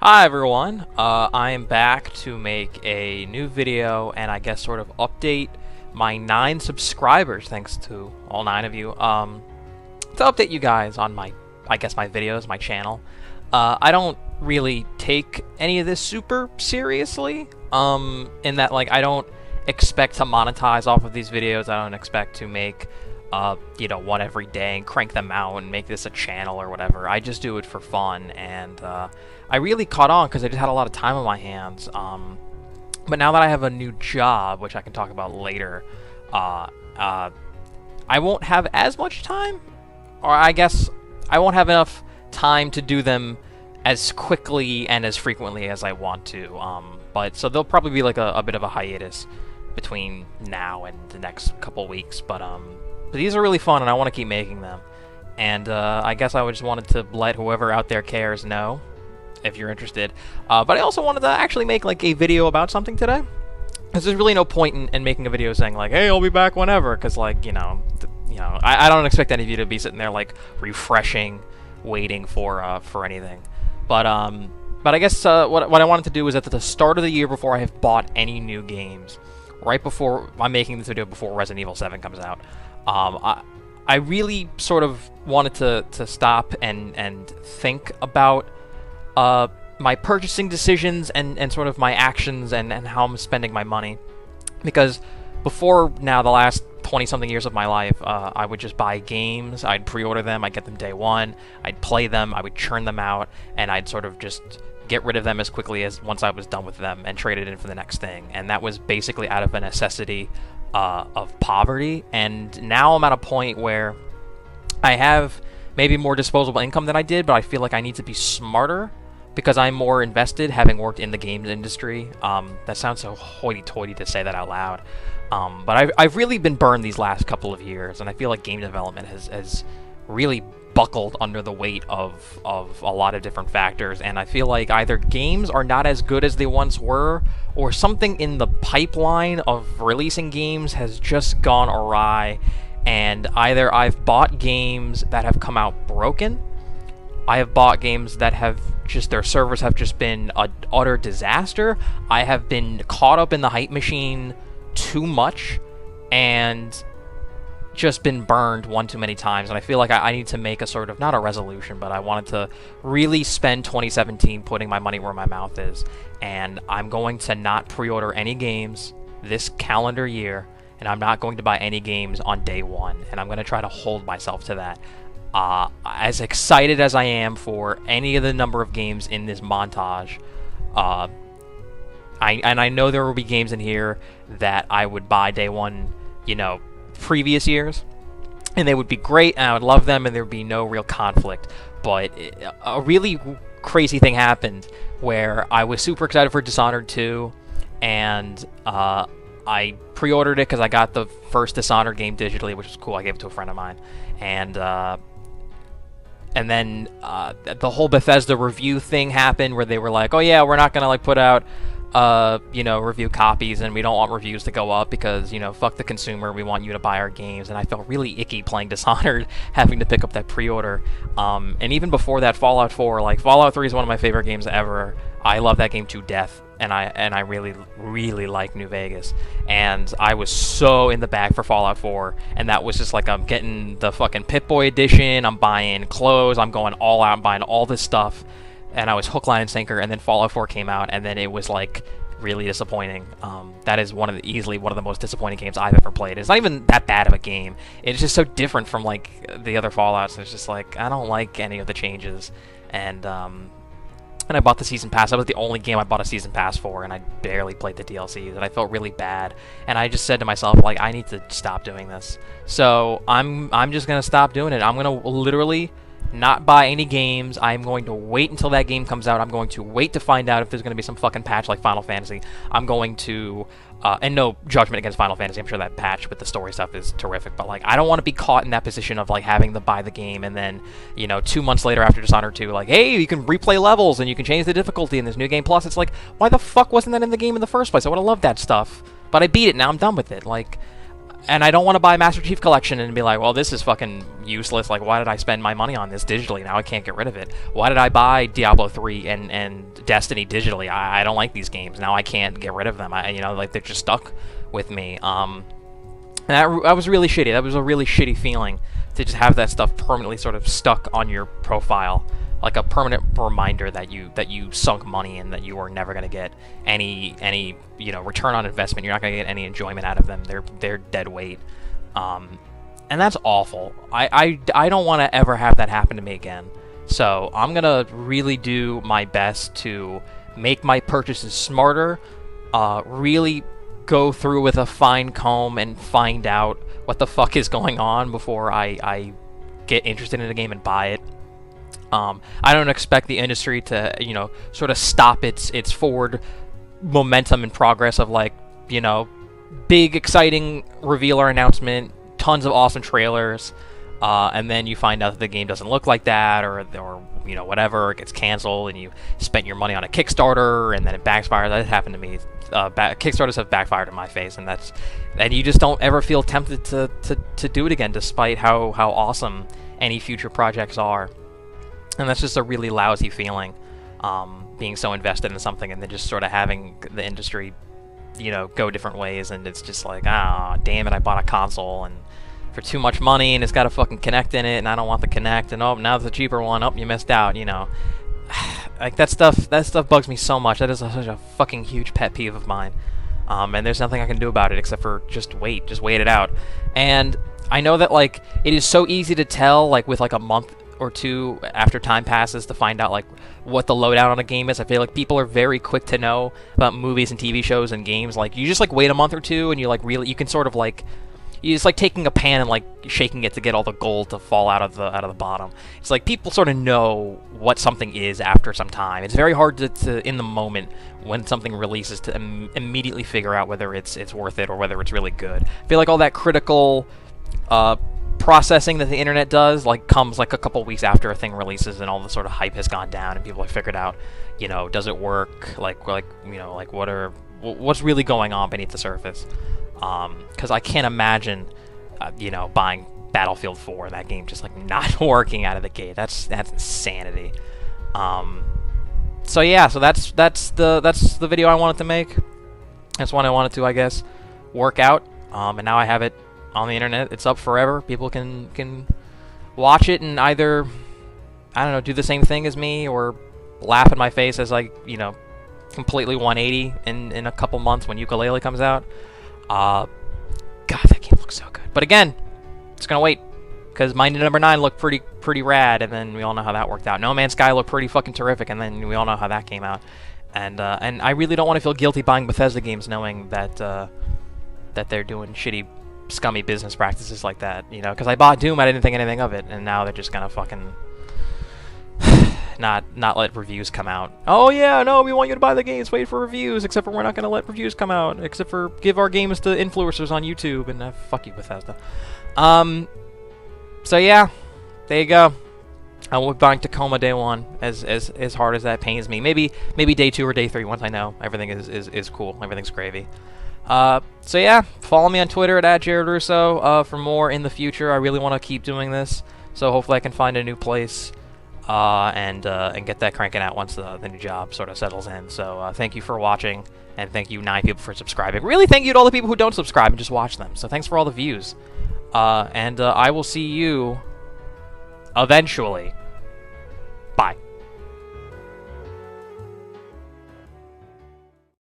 Hi everyone, I am back to make a new video and I guess sort of update my 9 subscribers, thanks to all 9 of you, to update you guys on my videos, my channel. I don't really take any of this super seriously, in that, like, I don't expect to monetize off of these videos. I don't expect to make one every day and crank them out and make this a channel or whatever. I just do it for fun, and I really caught on because I just had a lot of time on my hands. But now that I have a new job, which I can talk about later, I won't have as much time, or I guess I won't have enough time to do them as quickly and as frequently as I want to. But so there'll probably be like a bit of a hiatus between now and the next couple weeks, but these are really fun and I want to keep making them. And I guess I just wanted to let whoever out there cares know if you're interested. But I also wanted to actually make like a video about something today, because there's really no point in making a video saying like, hey, I'll be back whenever, because like, I don't expect any of you to be sitting there like refreshing, waiting for anything. But I guess what I wanted to do is at the start of the year, before I have bought any new games, right before I'm making this video, before Resident Evil 7 comes out, I really sort of wanted to stop and think about my purchasing decisions and sort of my actions and how I'm spending my money. Because before now, the last 20-something years of my life, I would just buy games, I'd pre-order them, I'd get them day one, I'd play them, I would churn them out, and I'd sort of just get rid of them as quickly as once I was done with them and trade it in for the next thing. And that was basically out of a necessity of poverty. And now I'm at a point where I have maybe more disposable income than I did, but I feel like I need to be smarter because I'm more invested, having worked in the games industry. That sounds so hoity-toity to say that out loud. But I've really been burned these last couple of years, and I feel like game development has really buckled under the weight of a lot of different factors, and I feel like either games are not as good as they once were, or something in the pipeline of releasing games has just gone awry, and either I've bought games that have come out broken, I have bought games that have just, their servers have just been an utter disaster, I have been caught up in the hype machine too much, and just been burned one too many times. And I feel like I need to make a sort of, not a resolution, but I wanted to really spend 2017 putting my money where my mouth is, and I'm going to not pre-order any games this calendar year, and I'm not going to buy any games on day one, and I'm going to try to hold myself to that. As excited as I am for any of the number of games in this montage, I know there will be games in here that I would buy day one, previous years, and they would be great, and I would love them, and there would be no real conflict. But a really crazy thing happened where I was super excited for Dishonored 2, and I pre-ordered it because I got the first Dishonored game digitally, which was cool. I gave it to a friend of mine, and then the whole Bethesda review thing happened where they were like, oh yeah, we're not gonna like put out review copies, and we don't want reviews to go up because, fuck the consumer, we want you to buy our games. And I felt really icky playing Dishonored, having to pick up that pre-order. And even before that, Fallout 4, like, Fallout 3 is one of my favorite games ever. I love that game to death, and I really, really like New Vegas. And I was so in the bag for Fallout 4, and that was just like, I'm getting the fucking Pip-Boy edition, I'm buying clothes, I'm going all out, I'm buying all this stuff. And I was hook, line, and sinker, and then Fallout 4 came out, and then it was, like, really disappointing. That is easily one of the most disappointing games I've ever played. It's not even that bad of a game. It's just so different from, like, the other Fallouts. It's just, like, I don't like any of the changes. And I bought the Season Pass. That was the only game I bought a Season Pass for, and I barely played the DLCs, and I felt really bad. And I just said to myself, like, I need to stop doing this. So I'm just going to stop doing it. I'm going to literally not buy any games. I'm going to wait until that game comes out. I'm going to wait to find out if there's going to be some fucking patch like Final Fantasy. I'm going to, and no judgment against Final Fantasy, I'm sure that patch with the story stuff is terrific, but like, I don't want to be caught in that position of like having to buy the game and then, 2 months later after Dishonored 2, like, hey, you can replay levels and you can change the difficulty in this new game plus. It's like, why the fuck wasn't that in the game in the first place? I would have loved that stuff, but I beat it, now I'm done with it. Like, And I don't want to buy Master Chief Collection and be like, well, this is fucking useless. Like, why did I spend my money on this digitally? Now I can't get rid of it. Why did I buy Diablo 3 and Destiny digitally? I don't like these games. Now I can't get rid of them. You know, like, they're just stuck with me. And that was really shitty. That was a really shitty feeling to just have that stuff permanently sort of stuck on your profile, like a permanent reminder that you sunk money and that you are never going to get any you know, return on investment. You're not going to get any enjoyment out of them. They're dead weight, and that's awful. I don't want to ever have that happen to me again. So I'm gonna really do my best to make my purchases smarter, really go through with a fine comb and find out what the fuck is going on before I get interested in a game and buy it. I don't expect the industry to, you know, sort of stop its forward momentum and progress of, like, you know, big exciting reveal or announcement, tons of awesome trailers, and then you find out that the game doesn't look like that, or you know, whatever, it gets canceled, and you spent your money on a Kickstarter, and then it backfires. That happened to me. Kickstarters have backfired in my face, and you just don't ever feel tempted to do it again, despite how awesome any future projects are. And that's just a really lousy feeling, being so invested in something and then just sort of having the industry, you know, go different ways, and it's just like, ah, damn it, I bought a console and for too much money, and it's got a fucking Kinect in it, and I don't want the Kinect, and oh, now there's a cheaper one, oh, you missed out, you know. Like, that stuff bugs me so much. That is such a fucking huge pet peeve of mine. And there's nothing I can do about it except for just wait it out. And I know that, like, it is so easy to tell, like, with like a month or two after time passes to find out, like, what the lowdown on a game is. I feel like people are very quick to know about movies and TV shows and games. Like, you just, like, wait a month or two, and you, like, really, you can sort of, like, it's like taking a pan and, like, shaking it to get all the gold to fall out of the bottom. It's like people sort of know what something is after some time. It's very hard to in the moment when something releases to immediately figure out whether it's worth it or whether it's really good. I feel like all that critical processing that the internet does, like, comes like a couple weeks after a thing releases and all the sort of hype has gone down and people have figured out, you know, does it work? Like you know, like, what's really going on beneath the surface? Because I can't imagine, you know, buying Battlefield 4 and that game just, like, not working out of the gate. That's insanity. So yeah, so that's the video I wanted to make. That's one I wanted to, I guess, work out. And now I have it on the internet. It's up forever. People can watch it and either, I don't know, do the same thing as me or laugh in my face as I, you know, completely 180 in a couple months when Yooka-Laylee comes out. God, that game looks so good. But again, just gonna wait, because my number 9 looked pretty rad, and then we all know how that worked out. No Man's Sky looked pretty fucking terrific, and then we all know how that came out. And I really don't want to feel guilty buying Bethesda games, knowing that that they're doing shitty, scummy business practices like that. You know, because I bought Doom, I didn't think anything of it, and now they're just gonna fucking not let reviews come out. Oh yeah, no, we want you to buy the games, wait for reviews, except for we're not going to let reviews come out, except for give our games to influencers on YouTube, and fuck you, Bethesda. So yeah, there you go. I will be buying Tacoma day 1, as hard as that pains me. Maybe day 2 or day 3 once I know everything is cool, everything's gravy. So yeah, follow me on Twitter at @JaredRusso for more in the future. I really want to keep doing this, so hopefully I can find a new place. And get that cranking out once the new job sort of settles in. So thank you for watching, and thank you 9 people for subscribing. Really thank you to all the people who don't subscribe and just watch them. So thanks for all the views. And I will see you eventually. Bye.